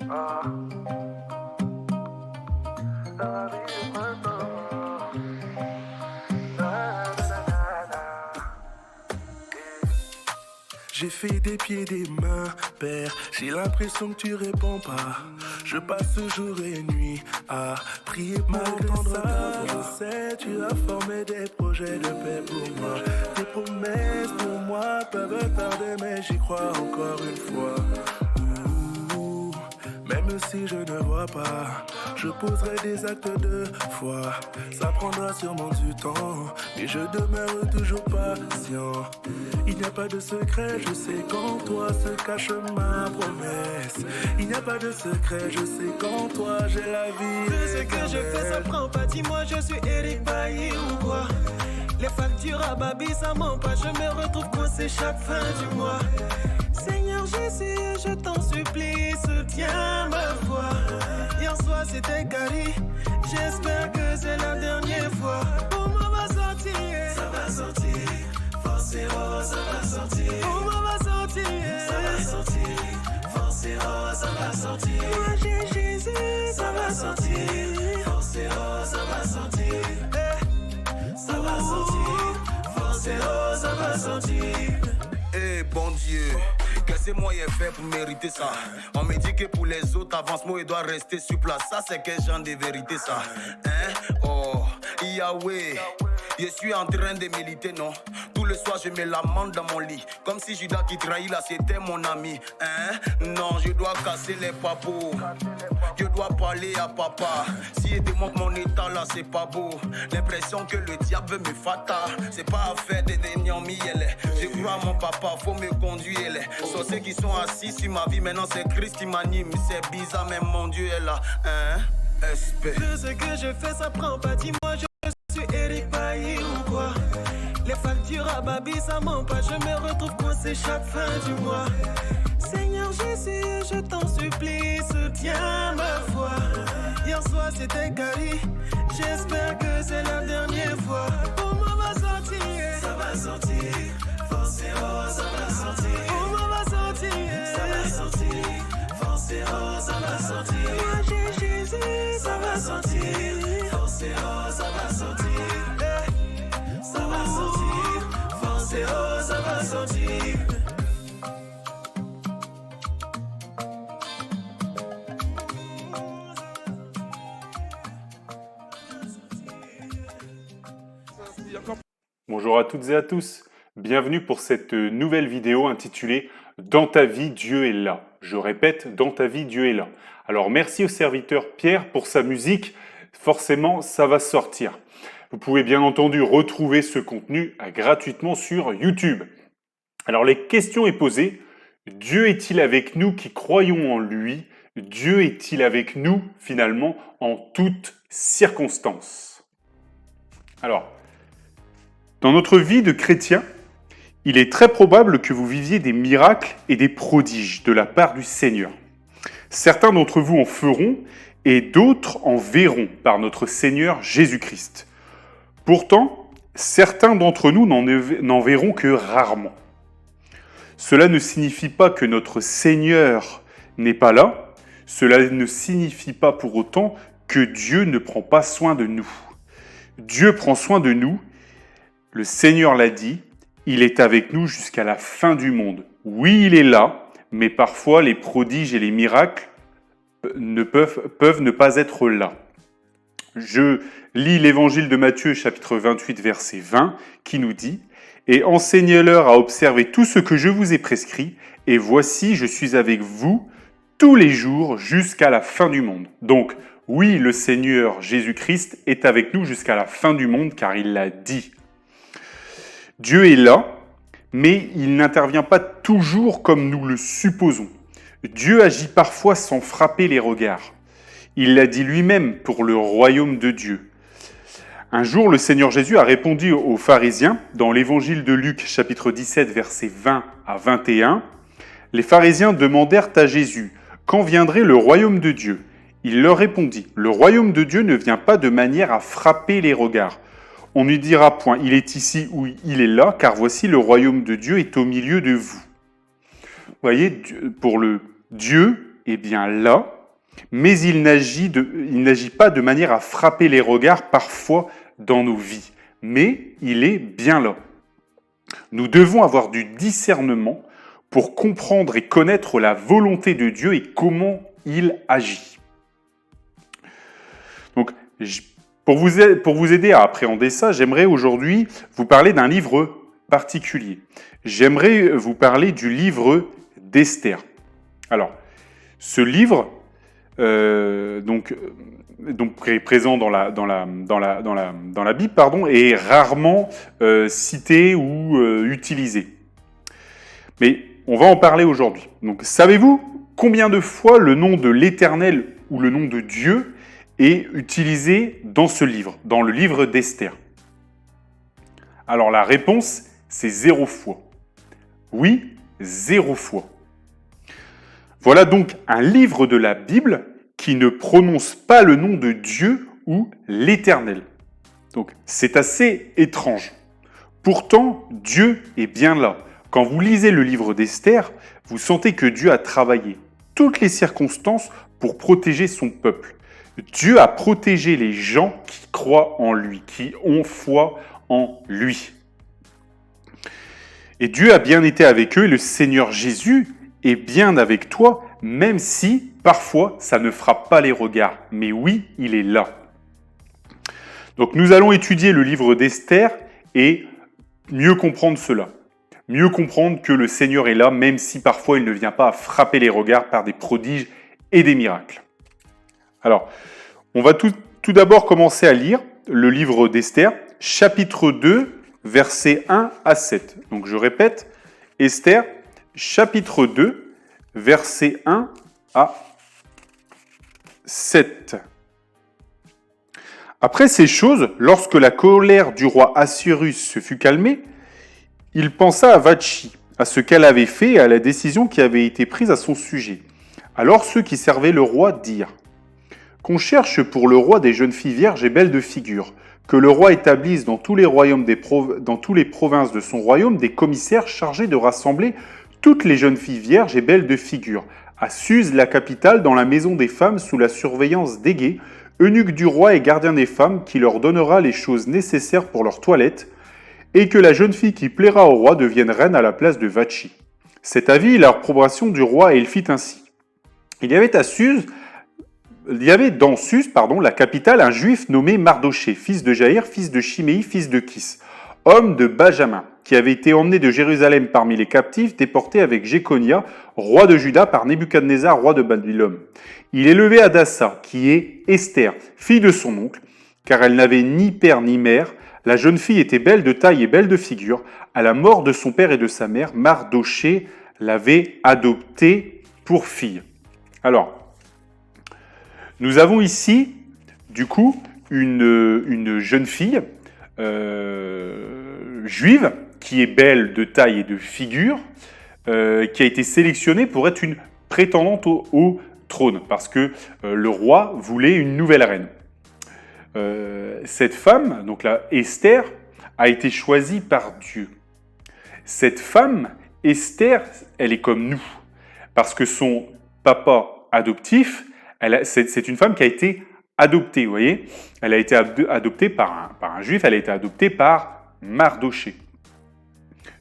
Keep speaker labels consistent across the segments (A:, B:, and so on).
A: J'ai fait des pieds, des mains, père. J'ai l'impression que tu réponds pas. Je passe jour et nuit à prier pour entendre ta voix. Je sais, tu as formé des projets de paix pour moi. Tes promesses pour moi peuvent tarder, mais j'y crois encore une fois. Même si je ne vois pas, je poserai des actes de foi. Ça prendra sûrement du temps, mais je demeure toujours patient. Il n'y a pas de secret, je sais qu'en toi se cache ma promesse. Il n'y a pas de secret, je sais qu'en toi j'ai la vie.
B: Tout ce que je fais, ça prend pas. Dis-moi, je suis Eric Bailly ou quoi? Les factures à Babi, ça ment pas. Je me retrouve coincé chaque fin du mois. Seigneur Jésus, je t'en supplie, soutiens ma foi. Hier soir c'était Gary, j'espère que c'est la dernière fois. Pour moi va sortir, ça va sortir. Forcément, ça va sortir. Pour moi va sortir, ça va sortir. Forcément, ça va sortir. Moi j'ai Jésus, ça va sortir. Forcément, ça va sortir. Ça va sortir. Forcément, ça va sortir.
C: Eh bon Dieu, qu'est-ce que moi j'ai fait pour mériter ça? On me dit que pour les autres, avancement, il doit rester sur place. Ça, c'est quel genre de vérité, ça? Hein? Oh, Yahweh, je suis en train de militer, non? Tout le soir, je me lamente dans mon lit. Comme si Judas qui trahit là, c'était mon ami. Hein? Non, je dois casser les papos. Je dois parler à papa. Si il démontre mon état là, c'est pas beau. L'impression que le diable veut me fatal. C'est pas affaire de Denyami, je crois à mon papa, faut me conduire. Sur ceux qui sont assis sur ma vie, maintenant c'est Christ qui m'anime. C'est bizarre, mais mon Dieu est là. Hein? Espère.
B: Tout ce que je fais, ça prend pas. Dis-moi, je suis Eric Bailly ou quoi? Les factures à Babi, ça ment pas. Je me retrouve coincé chaque fin du mois. Seigneur Jésus, je t'en supplie, soutiens ma foi. Hier soir c'était Gary, j'espère que c'est la dernière fois. Pour moi va sortir, ça va sortir. Forcément, ça va sortir. Pour moi va sortir, ça va sortir. Forcément, ça va sortir. Moi j'ai Jésus, ça va sortir. Forcément, ça va sortir. Ça va sortir. Forcément, ça va sortir.
D: Bonjour à toutes et à tous, bienvenue pour cette nouvelle vidéo intitulée « Dans ta vie, Dieu est là ». Je répète, dans ta vie, Dieu est là. Alors merci au serviteur Pierre pour sa musique, forcément ça va sortir. Vous pouvez bien entendu retrouver ce contenu gratuitement sur YouTube. Alors la question est posée, Dieu est-il avec nous qui croyons en lui? Dieu est-il avec nous finalement en toutes circonstances? Alors, dans notre vie de chrétien, il est très probable que vous viviez des miracles et des prodiges de la part du Seigneur. Certains d'entre vous en feront et d'autres en verront par notre Seigneur Jésus-Christ. Pourtant, certains d'entre nous n'en verront que rarement. Cela ne signifie pas que notre Seigneur n'est pas là. Cela ne signifie pas pour autant que Dieu ne prend pas soin de nous. Dieu prend soin de nous. Le Seigneur l'a dit, il est avec nous jusqu'à la fin du monde. Oui, il est là, mais parfois les prodiges et les miracles peuvent ne pas être là. Je lis l'évangile de Matthieu, chapitre 28, verset 20, qui nous dit « Et enseignez-leur à observer tout ce que je vous ai prescrit, et voici, je suis avec vous tous les jours jusqu'à la fin du monde. » Donc, oui, le Seigneur Jésus-Christ est avec nous jusqu'à la fin du monde, car il l'a dit. Dieu est là, mais il n'intervient pas toujours comme nous le supposons. Dieu agit parfois sans frapper les regards. Il l'a dit lui-même pour le royaume de Dieu. Un jour, le Seigneur Jésus a répondu aux pharisiens, dans l'évangile de Luc, chapitre 17, versets 20 à 21. Les pharisiens demandèrent à Jésus, « Quand viendrait le royaume de Dieu ?» Il leur répondit, « Le royaume de Dieu ne vient pas de manière à frapper les regards. On ne dira point, il est ici ou il est là, car voici le royaume de Dieu est au milieu de vous. » Vous voyez, pour le Dieu est bien là, mais il n'agit pas de manière à frapper les regards parfois dans nos vies, mais il est bien là. Nous devons avoir du discernement pour comprendre et connaître la volonté de Dieu et comment il agit. Donc, pour vous aider à appréhender ça, j'aimerais aujourd'hui vous parler d'un livre particulier. J'aimerais vous parler du livre d'Esther. Alors, ce livre, donc présent dans la Bible, est rarement cité ou utilisé. Mais on va en parler aujourd'hui. Donc, savez-vous combien de fois le nom de l'Éternel ou le nom de Dieu est utilisé dans ce livre, dans le livre d'Esther? Alors, la réponse, c'est 0 fois. Oui, 0 fois. Voilà donc un livre de la Bible qui ne prononce pas le nom de Dieu ou l'Éternel. Donc, c'est assez étrange. Pourtant, Dieu est bien là. Quand vous lisez le livre d'Esther, vous sentez que Dieu a travaillé toutes les circonstances pour protéger son peuple. Dieu a protégé les gens qui croient en lui, qui ont foi en lui. Et Dieu a bien été avec eux, et le Seigneur Jésus est bien avec toi, même si, parfois, ça ne frappe pas les regards. Mais oui, il est là. Donc nous allons étudier le livre d'Esther et mieux comprendre cela. Mieux comprendre que le Seigneur est là, même si parfois il ne vient pas à frapper les regards par des prodiges et des miracles. Alors, on va tout d'abord commencer à lire le livre d'Esther, chapitre 2, versets 1 à 7. Donc je répète, Esther, chapitre 2, versets 1 à 7. Après ces choses, lorsque la colère du roi Assuérus se fut calmée, il pensa à Vachi, à ce qu'elle avait fait et à la décision qui avait été prise à son sujet. Alors ceux qui servaient le roi dirent « Qu'on cherche pour le roi des jeunes filles vierges et belles de figure, que le roi établisse dans tous les royaumes dans toutes les provinces de son royaume des commissaires chargés de rassembler toutes les jeunes filles vierges et belles de figure, à Suse, la capitale, dans la maison des femmes, sous la surveillance d'Égée, eunuque du roi et gardien des femmes, qui leur donnera les choses nécessaires pour leur toilette, et que la jeune fille qui plaira au roi devienne reine à la place de Vachi. Cet avis et l'approbation du roi, et il fit ainsi. Il y avait dans Suse, la capitale, un juif nommé Mardoché, fils de Jaïr, fils de Chiméi, fils de Kis, homme de Benjamin, qui avait été emmené de Jérusalem parmi les captifs, déporté avec Jéconia, roi de Juda, par Nebuchadnezzar, roi de Babylone. Il élevait Hadassa, qui est Esther, fille de son oncle, car elle n'avait ni père ni mère. La jeune fille était belle de taille et belle de figure. À la mort de son père et de sa mère, Mardoché l'avait adoptée pour fille. Alors, nous avons ici, du coup, une jeune fille juive qui est belle de taille et de figure, qui a été sélectionnée pour être une prétendante au trône, parce que le roi voulait une nouvelle reine. Cette femme, donc là, Esther, a été choisie par Dieu. Cette femme, Esther, elle est comme nous, parce que son papa adoptif, c'est une femme qui a été adoptée, vous voyez. Elle a été adoptée par un juif, elle a été adoptée par Mardoché.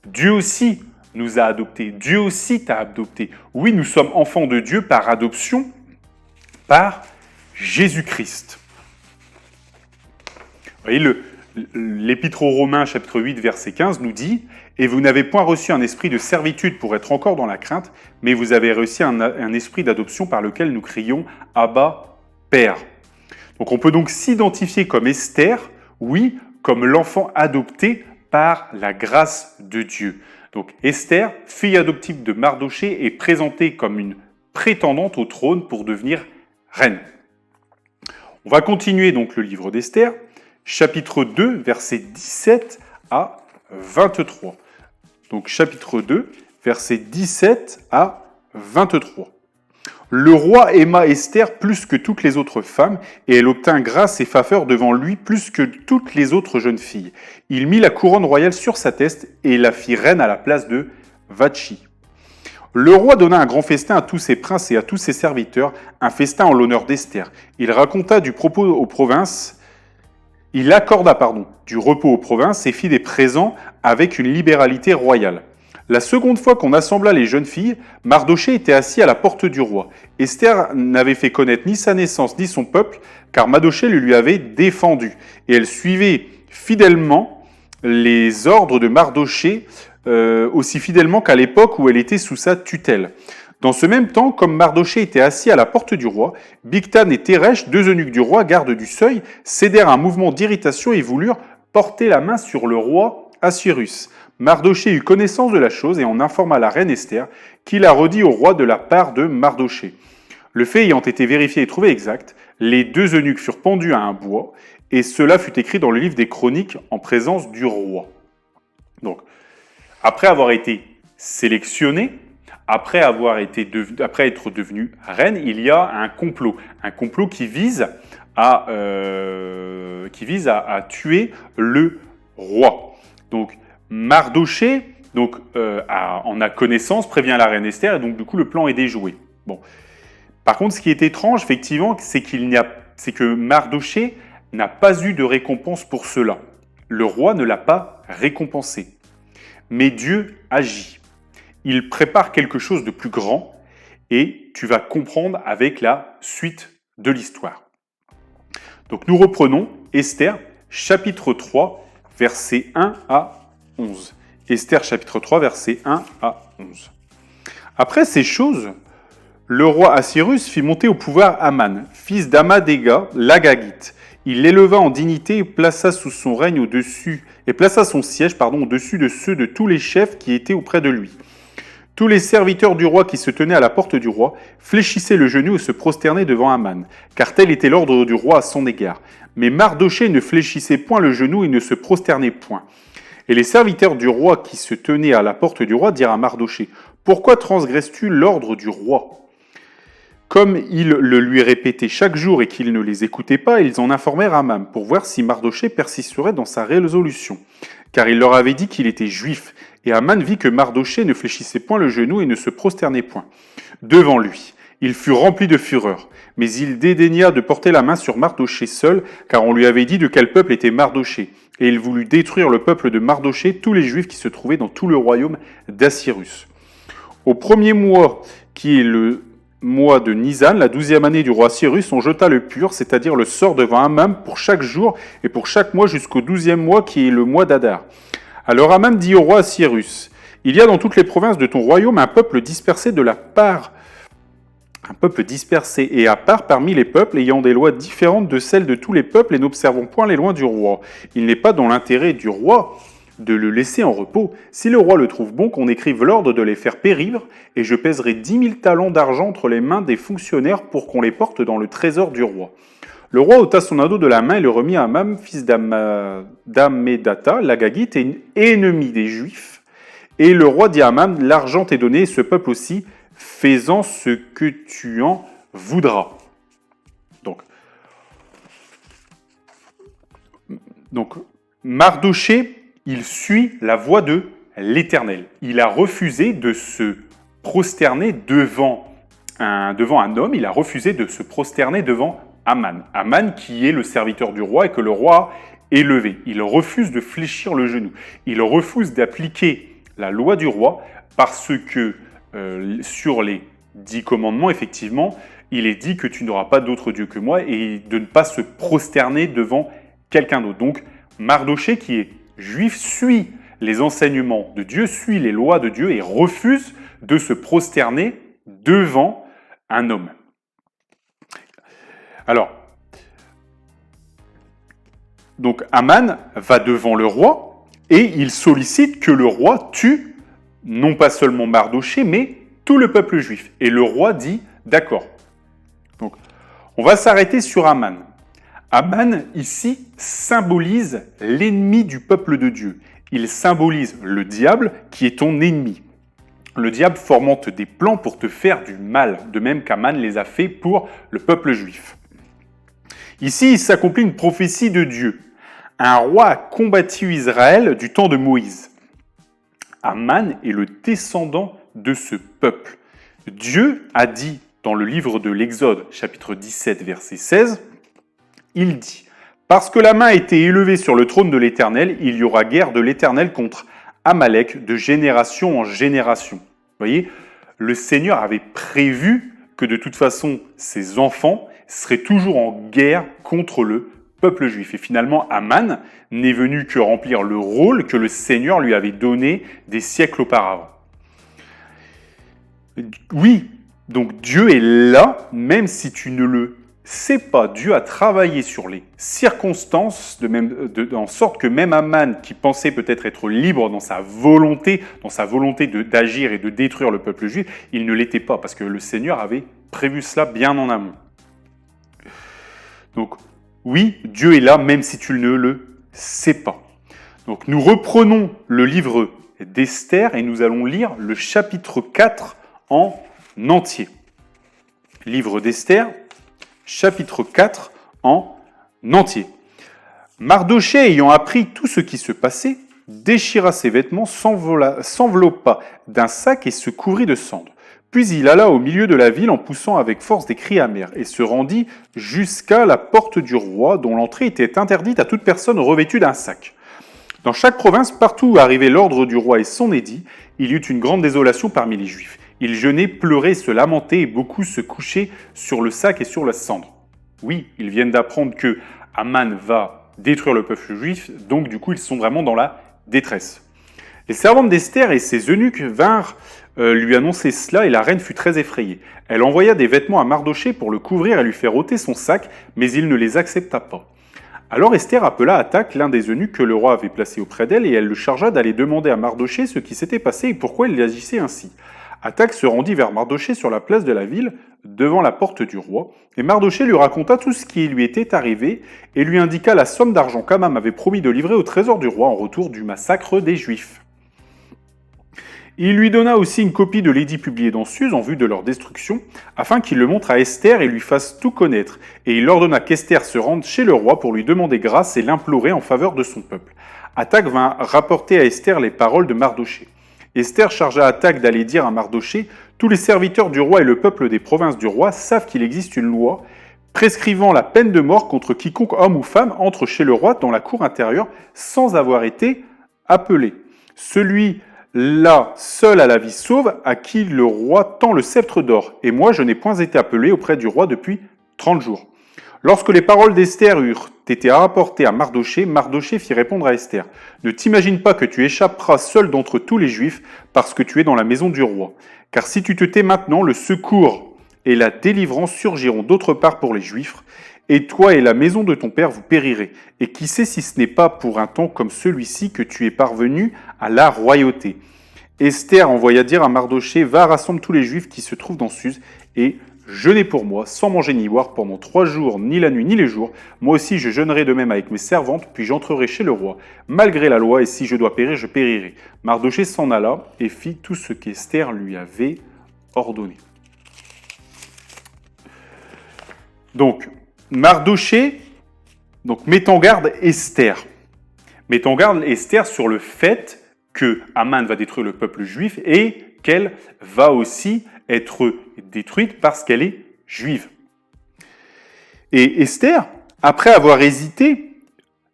D: Dieu aussi nous a adoptés, Dieu aussi t'a adopté. Oui, nous sommes enfants de Dieu par adoption, par Jésus-Christ. Vous voyez, l'Épître aux Romains, chapitre 8, verset 15, nous dit « Et vous n'avez point reçu un esprit de servitude pour être encore dans la crainte, mais vous avez reçu un esprit d'adoption par lequel nous crions « Abba, Père ». Donc on peut donc s'identifier comme Esther, oui, comme l'enfant adopté par la grâce de Dieu. Donc Esther, fille adoptive de Mardoché, est présentée comme une prétendante au trône pour devenir reine. On va continuer donc le livre d'Esther, chapitre 2, versets 17 à 23. Donc chapitre 2, versets 17 à 23. Le roi aima Esther plus que toutes les autres femmes, et elle obtint grâce et faveur devant lui plus que toutes les autres jeunes filles. Il mit la couronne royale sur sa tête et la fit reine à la place de Vachi. Le roi donna un grand festin à tous ses princes et à tous ses serviteurs, un festin en l'honneur d'Esther. Il accorda du repos aux provinces et fit des présents avec une libéralité royale. La seconde fois qu'on assembla les jeunes filles, Mardochée était assis à la porte du roi. Esther n'avait fait connaître ni sa naissance ni son peuple, car Mardochée le lui avait défendu. Et elle suivait fidèlement les ordres de Mardochée, aussi fidèlement qu'à l'époque où elle était sous sa tutelle. Dans ce même temps, comme Mardochée était assis à la porte du roi, Bigthan et Teresh, deux eunuques du roi, gardes du seuil, cédèrent à un mouvement d'irritation et voulurent porter la main sur le roi Assuérus. Mardochée eut connaissance de la chose et en informa la reine Esther, qui la redit au roi de la part de Mardochée. Le fait ayant été vérifié et trouvé exact, les deux eunuques furent pendus à un bois, et cela fut écrit dans le livre des Chroniques en présence du roi. Donc, après avoir été sélectionnée, après être devenue reine, il y a un complot qui vise à tuer le roi. Donc Mardochée en a connaissance, prévient la reine Esther, et donc du coup le plan est déjoué. Bon. Par contre, ce qui est étrange, effectivement, c'est que Mardochée n'a pas eu de récompense pour cela. Le roi ne l'a pas récompensé. Mais Dieu agit. Il prépare quelque chose de plus grand et tu vas comprendre avec la suite de l'histoire. Donc nous reprenons Esther, chapitre 3, versets 1 à 11. Esther, chapitre 3, versets 1 à 11. Après ces choses, le roi Assuérus fit monter au pouvoir Aman, fils d'Amadéga, l'Agagite. Il l'éleva en dignité et plaça sous son règne au-dessus, et plaça son siège, au-dessus de ceux de tous les chefs qui étaient auprès de lui. Tous les serviteurs du roi qui se tenaient à la porte du roi fléchissaient le genou et se prosternaient devant Aman, car tel était l'ordre du roi à son égard. Mais Mardochée ne fléchissait point le genou et ne se prosternait point. Et les serviteurs du roi qui se tenaient à la porte du roi dirent à Mardochée, « Pourquoi transgresses-tu l'ordre du roi ?» Comme ils le lui répétaient chaque jour et qu'il ne les écoutait pas, ils en informèrent Aman pour voir si Mardochée persisterait dans sa résolution. Car il leur avait dit qu'il était juif, et Aman vit que Mardochée ne fléchissait point le genou et ne se prosternait point. Devant lui, il fut rempli de fureur, mais il dédaigna de porter la main sur Mardochée seul, car on lui avait dit de quel peuple était Mardochée, et il voulut détruire le peuple de Mardochée, tous les juifs qui se trouvaient dans tout le royaume d'Assuérus. Au premier mois, qui est le mois de Nisan, la 12e année du roi Assuérus, on jeta le pur, c'est-à-dire le sort devant Aman pour chaque jour et pour chaque mois jusqu'au 12e mois qui est le mois d'Adar. Alors Aman dit au roi Assuérus, « Il y a dans toutes les provinces de ton royaume un peuple dispersé et à part parmi les peuples ayant des lois différentes de celles de tous les peuples et n'observant point les lois du roi. Il n'est pas dans l'intérêt du roi de le laisser en repos. Si le roi le trouve bon, qu'on écrive l'ordre de les faire périr, et je pèserai 10 000 talents d'argent entre les mains des fonctionnaires pour qu'on les porte dans le trésor du roi. » Le roi ôta son ado de la main et le remit à Aman, fils d'Ammédatha, l'Agagite, et ennemi des Juifs. Et le roi dit à Aman, « L'argent t'est donné, et ce peuple aussi, fais-en ce que tu en voudras. » Donc Mardochée, il suit la voie de l'Éternel. Il a refusé de se prosterner devant un homme, il a refusé de se prosterner devant Aman. Aman qui est le serviteur du roi et que le roi a élevé. Il refuse de fléchir le genou. Il refuse d'appliquer la loi du roi parce que sur les 10 commandements, effectivement, il est dit que tu n'auras pas d'autre Dieu que moi et de ne pas se prosterner devant quelqu'un d'autre. Donc Mardochée qui est juif suit les enseignements de Dieu, suit les lois de Dieu et refuse de se prosterner devant un homme. Alors, donc Aman va devant le roi et il sollicite que le roi tue non pas seulement Mardochée, mais tout le peuple juif. Et le roi dit « D'accord ». Donc, on va s'arrêter sur Aman. Aman, ici, symbolise l'ennemi du peuple de Dieu. Il symbolise le diable qui est ton ennemi. Le diable fomente des plans pour te faire du mal, de même qu'Aman les a fait pour le peuple juif. Ici, il s'accomplit une prophétie de Dieu. Un roi a combattu Israël du temps de Moïse. Aman est le descendant de ce peuple. Dieu a dit dans le livre de l'Exode, chapitre 17, verset 16, il dit « Parce que la main a été élevée sur le trône de l'Éternel, il y aura guerre de l'Éternel contre Amalek de génération en génération. » Vous voyez, le Seigneur avait prévu que de toute façon, ses enfants seraient toujours en guerre contre le peuple juif. Et finalement, Aman n'est venu que remplir le rôle que le Seigneur lui avait donné des siècles auparavant. Oui, donc Dieu est là, même si tu ne le sais pas. Dieu a travaillé sur les circonstances, en sorte que même Aman, qui pensait peut-être être libre dans sa volonté d'agir et de détruire le peuple juif, il ne l'était pas, parce que le Seigneur avait prévu cela bien en amont. Donc, oui, Dieu est là, même si tu ne le sais pas. Donc, nous reprenons le livre d'Esther et nous allons lire le chapitre 4 en entier. Livre d'Esther, chapitre 4 en entier. Mardochée, ayant appris tout ce qui se passait, déchira ses vêtements, s'enveloppa d'un sac et se couvrit de cendres. Puis il alla au milieu de la ville en poussant avec force des cris amers et se rendit jusqu'à la porte du roi, dont l'entrée était interdite à toute personne revêtue d'un sac. Dans chaque province, partout où arrivait l'ordre du roi et son édit, il y eut une grande désolation parmi les Juifs. Ils jeûnaient, pleuraient, se lamentaient et beaucoup se couchaient sur le sac et sur la cendre. Oui, ils viennent d'apprendre que Aman va détruire le peuple juif, donc du coup ils sont vraiment dans la détresse. Les servantes d'Esther et ses eunuques vinrent lui annoncer cela et la reine fut très effrayée. Elle envoya des vêtements à Mardochée pour le couvrir et lui faire ôter son sac, mais il ne les accepta pas. Alors Esther appela Hathach, l'un des eunuques que le roi avait placé auprès d'elle, et elle le chargea d'aller demander à Mardochée ce qui s'était passé et pourquoi il agissait ainsi. Hathach se rendit vers Mardochée sur la place de la ville, devant la porte du roi, et Mardochée lui raconta tout ce qui lui était arrivé et lui indiqua la somme d'argent qu'Aman avait promis de livrer au trésor du roi en retour du massacre des Juifs. Il lui donna aussi une copie de l'édit publié dans Suse en vue de leur destruction, afin qu'il le montre à Esther et lui fasse tout connaître, et il ordonna qu'Esther se rende chez le roi pour lui demander grâce et l'implorer en faveur de son peuple. Hathach vint rapporter à Esther les paroles de Mardochée. Esther chargea Hathach d'aller dire à Mardochée « Tous les serviteurs du roi et le peuple des provinces du roi savent qu'il existe une loi prescrivant la peine de mort contre quiconque homme ou femme entre chez le roi dans la cour intérieure sans avoir été appelé. Celui-là seul a la vie sauve, à qui le roi tend le sceptre d'or, et moi je n'ai point été appelé auprès du roi depuis 30 jours. » Lorsque les paroles d'Esther eurent été rapportées à Mardochée, Mardochée fit répondre à Esther « Ne t'imagine pas que tu échapperas seul d'entre tous les Juifs parce que tu es dans la maison du roi. Car si tu te tais maintenant, le secours et la délivrance surgiront d'autre part pour les Juifs, et toi et la maison de ton père vous périrez. Et qui sait si ce n'est pas pour un temps comme celui-ci que tu es parvenu à la royauté. » Esther envoya dire à Mardochée « Va, rassemble tous les Juifs qui se trouvent dans Suse, et jeûnez pour moi, sans manger ni boire, pendant 3 jours, ni la nuit, ni les jours. Moi aussi, je jeûnerai de même avec mes servantes, puis j'entrerai chez le roi, malgré la loi, et si je dois périr, je périrai. » Mardochée s'en alla et fit tout ce qu'Esther lui avait ordonné. Donc, Mardochée met en garde Esther. Met en garde Esther sur le fait que Aman va détruire le peuple juif et qu'elle va aussi être détruite parce qu'elle est juive. Et Esther, après avoir hésité,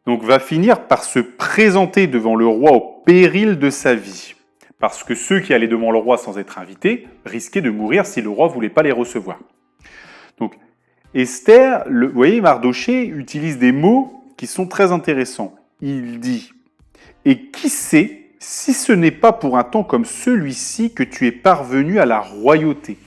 D: va finir par se présenter devant le roi au péril de sa vie. Parce que ceux qui allaient devant le roi sans être invités risquaient de mourir si le roi ne voulait pas les recevoir. Donc Esther, vous voyez, Mardochée utilise des mots qui sont très intéressants. Il dit « Et qui sait si ce n'est pas pour un temps comme celui-ci que tu es parvenu à la royauté ?»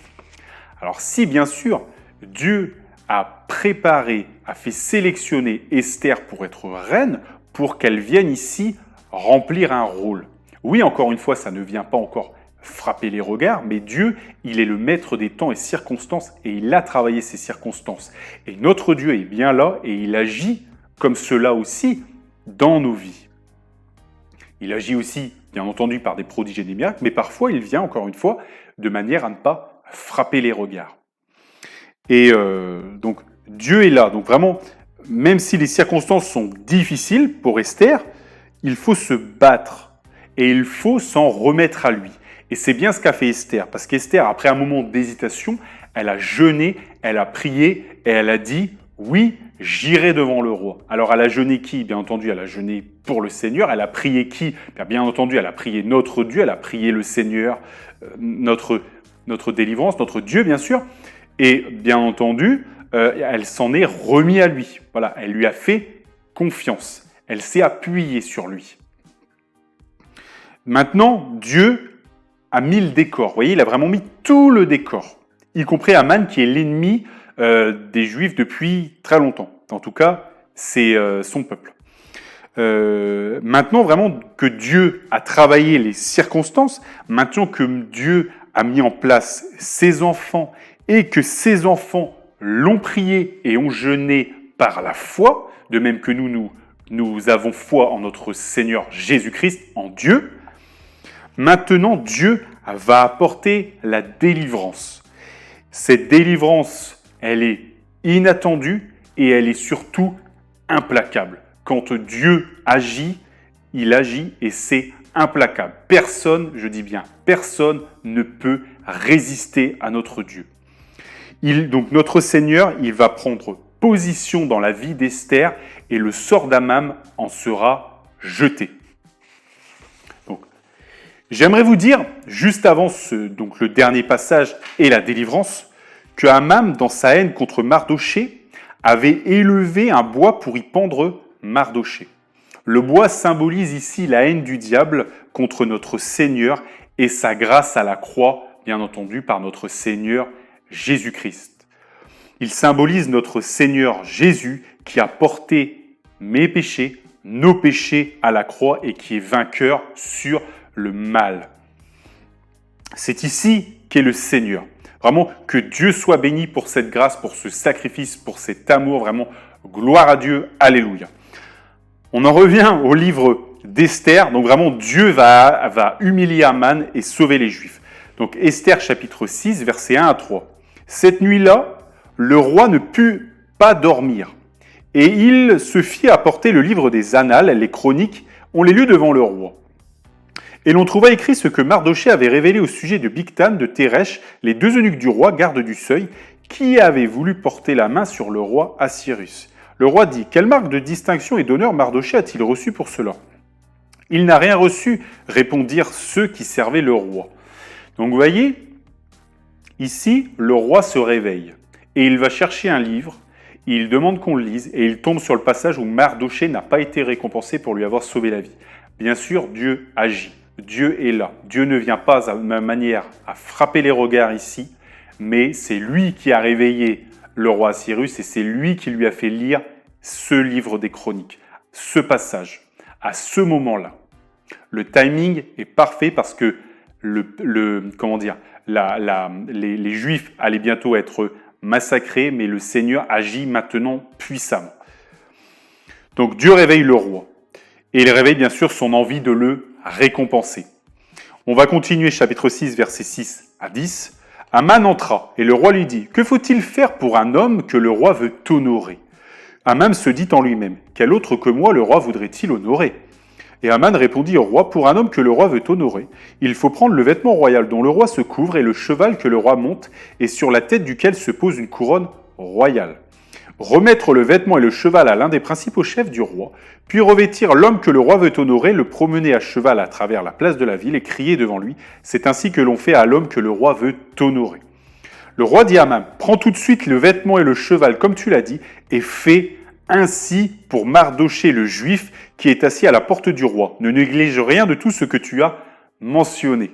D: Alors si bien sûr, Dieu a préparé, a fait sélectionner Esther pour être reine, pour qu'elle vienne ici remplir un rôle. Oui, encore une fois, ça ne vient pas encore frapper les regards, mais Dieu, il est le maître des temps et circonstances, et il a travaillé ces circonstances. Et notre Dieu est bien là, et il agit comme cela aussi dans nos vies. Il agit aussi, bien entendu, par des prodiges et des miracles, mais parfois il vient, encore une fois, de manière à ne pas frapper les regards. Et donc, Dieu est là. Donc vraiment, même si les circonstances sont difficiles pour Esther, il faut se battre et il faut s'en remettre à lui. Et c'est bien ce qu'a fait Esther, parce qu'Esther, après un moment d'hésitation, elle a jeûné, elle a prié et elle a dit « Oui, j'irai devant le roi ». Alors elle a jeûné qui? Bien entendu, elle a jeûné pour le Seigneur. Elle a prié qui? Bien entendu, elle a prié notre Dieu, elle a prié le Seigneur, notre délivrance, notre Dieu bien sûr. Et bien entendu, elle s'en est remise à lui. Voilà, elle lui a fait confiance. Elle s'est appuyée sur lui. Maintenant, Dieu a mis le décor. Vous voyez, il a vraiment mis tout le décor, y compris Aman qui est l'ennemi des Juifs depuis très longtemps. En tout cas, c'est son peuple. Maintenant, vraiment que Dieu a travaillé les circonstances, maintenant que Dieu a mis en place ses enfants et que ses enfants l'ont prié et ont jeûné par la foi, de même que nous avons foi en notre Seigneur Jésus-Christ, en Dieu, maintenant Dieu va apporter la délivrance. Cette délivrance, elle est inattendue et elle est surtout implacable. Quand Dieu agit, il agit et c'est implacable. Personne, je dis bien, personne ne peut résister à notre Dieu. Donc notre Seigneur, il va prendre position dans la vie d'Esther et le sort d'Aman en sera jeté. Donc, j'aimerais vous dire, juste avant donc le dernier passage et la délivrance, que Aman, dans sa haine contre Mardochée, avait élevé un bois pour y pendre Mardochée. Le bois symbolise ici la haine du diable contre notre Seigneur et sa grâce à la croix, bien entendu, par notre Seigneur Jésus-Christ. Il symbolise notre Seigneur Jésus qui a porté mes péchés, nos péchés à la croix et qui est vainqueur sur le mal. C'est ici qu'est le Seigneur. Vraiment, que Dieu soit béni pour cette grâce, pour ce sacrifice, pour cet amour. Vraiment, gloire à Dieu. Alléluia. On en revient au livre d'Esther. Donc vraiment, Dieu va humilier Aman et sauver les Juifs. Donc Esther chapitre 6, versets 1 à 3. Cette nuit-là, le roi ne put pas dormir. Et il se fit apporter le livre des Annales, les chroniques. On les lut devant le roi. Et l'on trouva écrit ce que Mardochée avait révélé au sujet de Bigtan, de Téresh, les deux eunuques du roi, gardes du seuil, qui avaient voulu porter la main sur le roi Assyrus. Le roi dit « Quelle marque de distinction et d'honneur Mardochée a-t-il reçu pour cela ?» « Il n'a rien reçu, répondirent ceux qui servaient le roi. » Donc vous voyez, ici, le roi se réveille et il va chercher un livre, il demande qu'on le lise et il tombe sur le passage où Mardochée n'a pas été récompensé pour lui avoir sauvé la vie. Bien sûr, Dieu agit, Dieu est là. Dieu ne vient pas à ma manière à frapper les regards ici, mais c'est lui qui a réveillé le roi Assyrus et c'est lui qui lui a fait lire ce livre des chroniques, ce passage, à ce moment-là. Le timing est parfait parce que les Juifs allaient bientôt être massacrés, mais le Seigneur agit maintenant puissamment. Donc Dieu réveille le roi et il réveille bien sûr son envie de le récompenser. On va continuer chapitre 6, versets 6 à 10. Aman entra et le roi lui dit « Que faut-il faire pour un homme que le roi veut honorer ?» Aman se dit en lui-même « Quel autre que moi le roi voudrait-il honorer ?» Et Aman répondit au roi « Pour un homme que le roi veut honorer, il faut prendre le vêtement royal dont le roi se couvre et le cheval que le roi monte et sur la tête duquel se pose une couronne royale. Remettre le vêtement et le cheval à l'un des principaux chefs du roi, puis revêtir l'homme que le roi veut honorer, le promener à cheval à travers la place de la ville et crier devant lui. C'est ainsi que l'on fait à l'homme que le roi veut honorer. » Le roi dit à Aman « Prends tout de suite le vêtement et le cheval comme tu l'as dit et fais ainsi pour Mardochée le juif qui est assis à la porte du roi. Ne néglige rien de tout ce que tu as mentionné. »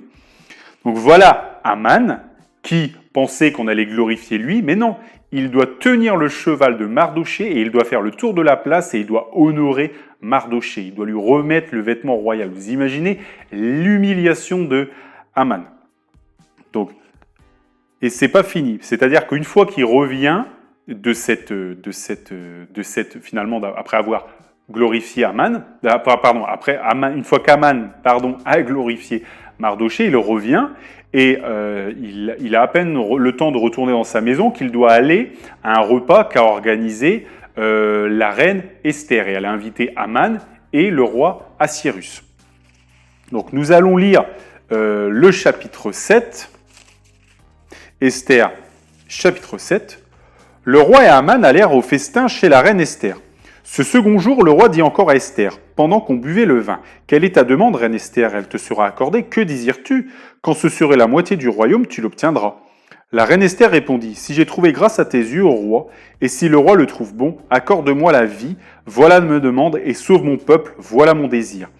D: Donc voilà Aman qui pensait qu'on allait glorifier lui, mais non, il doit tenir le cheval de Mardochée et il doit faire le tour de la place et il doit honorer Mardochée. Il doit lui remettre le vêtement royal. Vous imaginez l'humiliation de Aman. Donc, et c'est pas fini. C'est-à-dire qu'une fois qu'il revient finalement, après avoir glorifié Aman, une fois qu'Aman a glorifié Mardochée, il revient et il a à peine le temps de retourner dans sa maison qu'il doit aller à un repas qu'a organisé la reine Esther. Et elle a invité Aman et le roi Assyrus. Donc nous allons lire le chapitre 7. Esther, chapitre 7. Le roi et Haman allèrent au festin chez la reine Esther. Ce second jour, le roi dit encore à Esther, pendant qu'on buvait le vin, « Quelle est ta demande, reine Esther? Elle te sera accordée. Que désires-tu? Quand ce serait la moitié du royaume, tu l'obtiendras. » La reine Esther répondit, « Si j'ai trouvé grâce à tes yeux, ô roi, et si le roi le trouve bon, accorde-moi la vie, voilà me demande, et sauve mon peuple, voilà mon désir.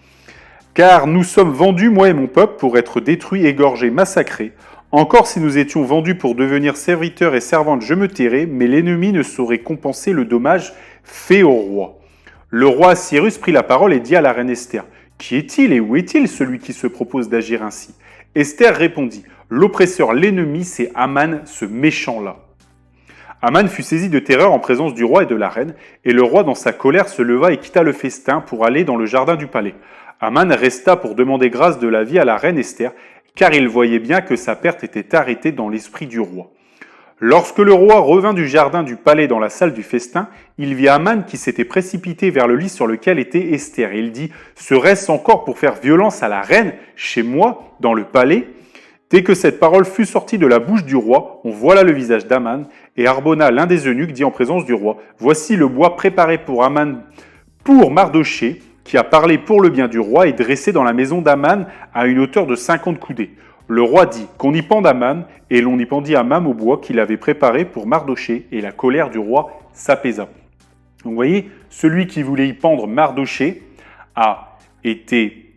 D: Car nous sommes vendus, moi et mon peuple, pour être détruits, égorgés, massacrés. Encore si nous étions vendus pour devenir serviteurs et servantes, je me tairais, mais l'ennemi ne saurait compenser le dommage fait au roi. » Le roi Assyrus prit la parole et dit à la reine Esther, « Qui est-il et où est-il celui qui se propose d'agir ainsi ?» Esther répondit, « L'oppresseur, l'ennemi, c'est Haman, ce méchant-là. » Haman fut saisi de terreur en présence du roi et de la reine, et le roi, dans sa colère, se leva et quitta le festin pour aller dans le jardin du palais. Haman resta pour demander grâce de la vie à la reine Esther, car il voyait bien que sa perte était arrêtée dans l'esprit du roi. Lorsque le roi revint du jardin du palais dans la salle du festin, il vit Haman qui s'était précipité vers le lit sur lequel était Esther. Et il dit, « Serait-ce encore pour faire violence à la reine, chez moi, dans le palais ?» Dès que cette parole fut sortie de la bouche du roi, on voila le visage d'Haman, et Harbona, l'un des eunuques, dit en présence du roi, « Voici le bois préparé pour Haman, pour Mardochée, qui a parlé pour le bien du roi et dressé dans la maison d'Haman à une hauteur de 50 coudées. » Le roi dit qu'on y pende Haman, et l'on y pendit Haman au bois qu'il avait préparé pour Mardochée, et la colère du roi s'apaisa. Donc vous voyez, celui qui voulait y pendre Mardochée a été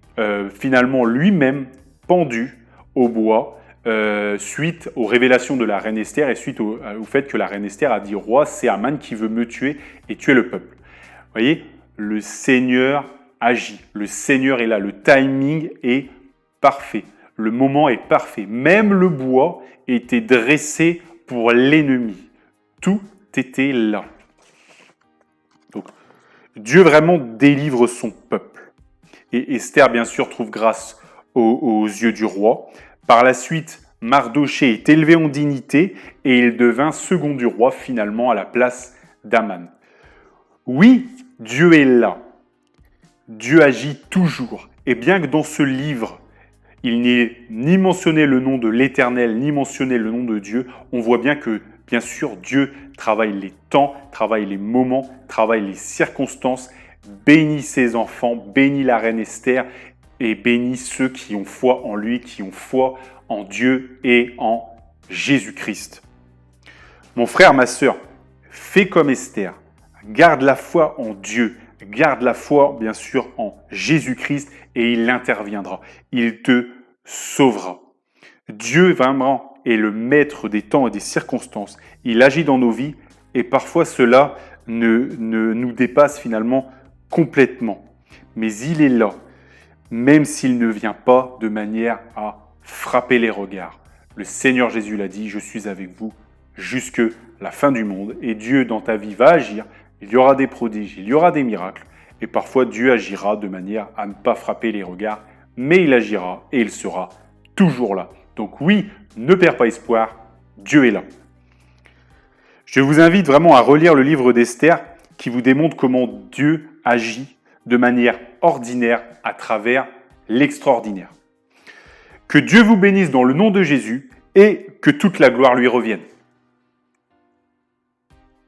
D: finalement lui-même pendu au bois suite aux révélations de la reine Esther et suite au fait que la reine Esther a dit au roi, c'est Haman qui veut me tuer et tuer le peuple. Vous voyez, le Seigneur agit, le Seigneur est là, le timing est parfait. Le moment est parfait. Même le bois était dressé pour l'ennemi. Tout était là. Donc, Dieu vraiment délivre son peuple. Et Esther, bien sûr, trouve grâce aux yeux du roi. Par la suite, Mardochée est élevé en dignité et il devint second du roi, finalement, à la place d'Haman. Oui, Dieu est là. Dieu agit toujours. Et bien que dans ce livre, il n'est ni mentionné le nom de l'Éternel, ni mentionné le nom de Dieu, on voit bien que, bien sûr, Dieu travaille les temps, travaille les moments, travaille les circonstances, bénit ses enfants, bénit la reine Esther et bénit ceux qui ont foi en lui, qui ont foi en Dieu et en Jésus-Christ. Mon frère, ma sœur, fais comme Esther, garde la foi en Dieu, garde la foi, bien sûr, en Jésus-Christ et il interviendra. Il te sauvera. Dieu, vraiment, est le maître des temps et des circonstances. Il agit dans nos vies et parfois cela ne nous dépasse finalement complètement. Mais il est là, même s'il ne vient pas de manière à frapper les regards. Le Seigneur Jésus l'a dit, je suis avec vous jusque la fin du monde. Et Dieu, dans ta vie, va agir. Il y aura des prodiges, il y aura des miracles. Et parfois, Dieu agira de manière à ne pas frapper les regards. Mais il agira et il sera toujours là. Donc oui, ne perds pas espoir, Dieu est là. Je vous invite vraiment à relire le livre d'Esther qui vous démontre comment Dieu agit de manière ordinaire à travers l'extraordinaire. Que Dieu vous bénisse dans le nom de Jésus et que toute la gloire lui revienne.